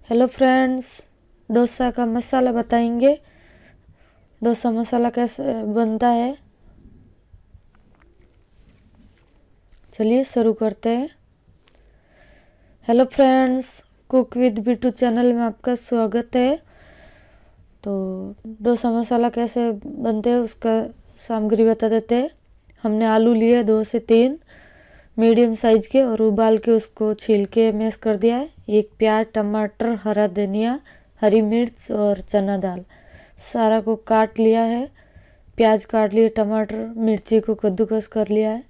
Hello friends, dosa का मसाला बताएंगे। डोसा मसाला कैसे बनता है, चलिए शुरू करते हैं। Hello friends, cook with Bittu channel में आपका स्वागत है। तो डोसा मसाला कैसे बनते हैं उसका सामग्री बता देते हैं। हमने आलू लिए 2 से 3 मीडियम साइज के और उबाल के उसको छील के मैश कर दिया है। एक प्याज, टमाटर, हरा धनिया, हरी मिर्च और चना दाल सारा को काट लिया है। प्याज काट लिए, टमाटर मिर्ची को कद्दूकस कर लिया है।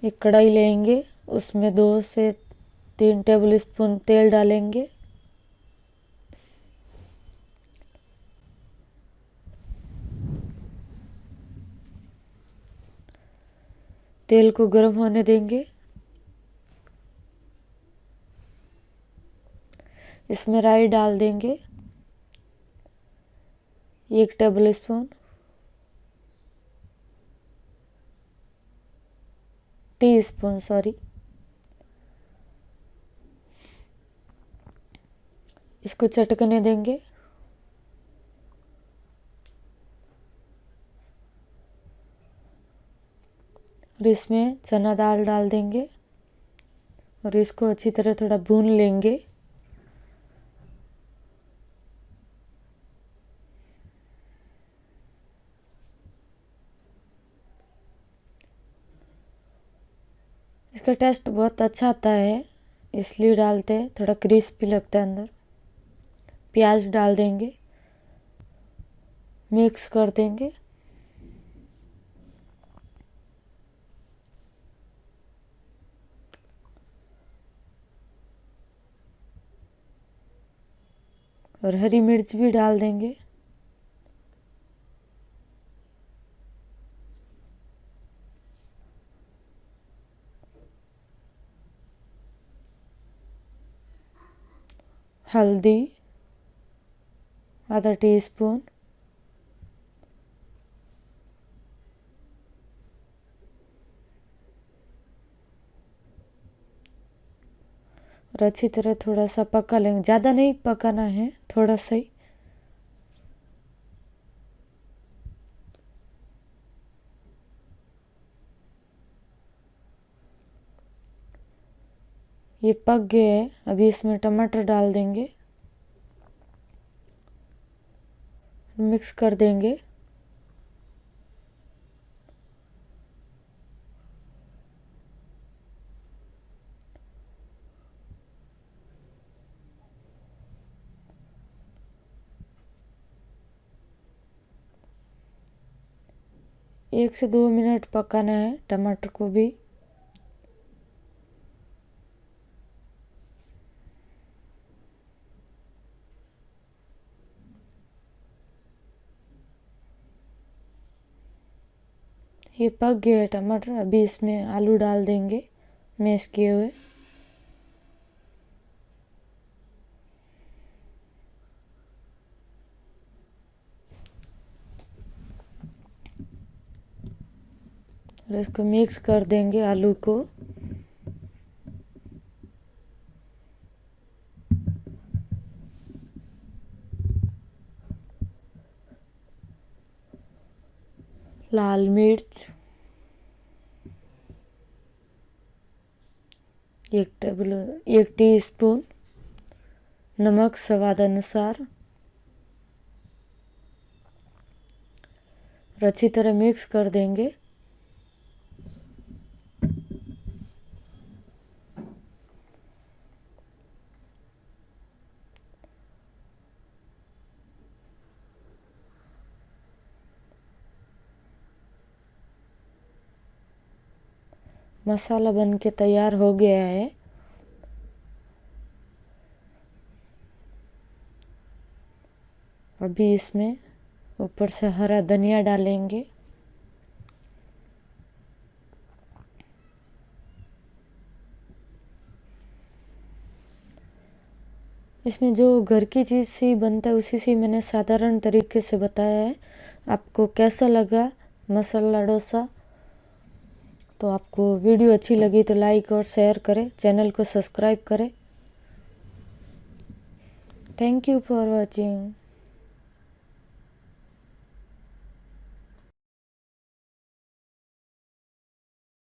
एक कढ़ाई लेंगे, उसमें 2 से 3 टेबल स्पून तेल डालेंगे। तेल को गर्म होने देंगे। इसमें राई डाल देंगे 1 table spoon, tea spoon sorry. इसको चटकने देंगे। और इसमें चना दाल डाल देंगे और इसको अच्छी तरह थोड़ा भून लेंगे। इसका टेस्ट बहुत अच्छा आता है, इसलिए डालते हैं, थोड़ा क्रिस्पी लगता है अंदर। प्याज डाल देंगे, मिक्स कर देंगे। और हरी मिर्च भी डाल देंगे। हल्दी आधा टीस्पून, और अच्छी तरह थोड़ा सा पका लेंगे। ज़्यादा नहीं पकाना है, थोड़ा सा ही। ये पक गए हैं। अभी इसमें टमाटर डाल देंगे, मिक्स कर देंगे। एक से 2 मिनट पकाना है टमाटर को भी। ये पक गया है टमाटर। अभी इसमें आलू डाल देंगे मैश किए हुए। और इसको मिक्स कर देंगे आलू को। लाल मिर्च 1 टीस्पून, नमक स्वाद अनुसार। और अच्छी तरह मिक्स कर देंगे। मसाला बन के तैयार हो गया है। अभी इसमें ऊपर से हरा धनिया डालेंगे। इसमें जो घर की चीज़ से बनता है उसी से मैंने साधारण तरीके से बताया है। आपको कैसा लगा मसाला डोसा? तो आपको वीडियो अच्छी लगी तो लाइक और शेयर करें, चैनल को सब्सक्राइब करें। Thank you for watching.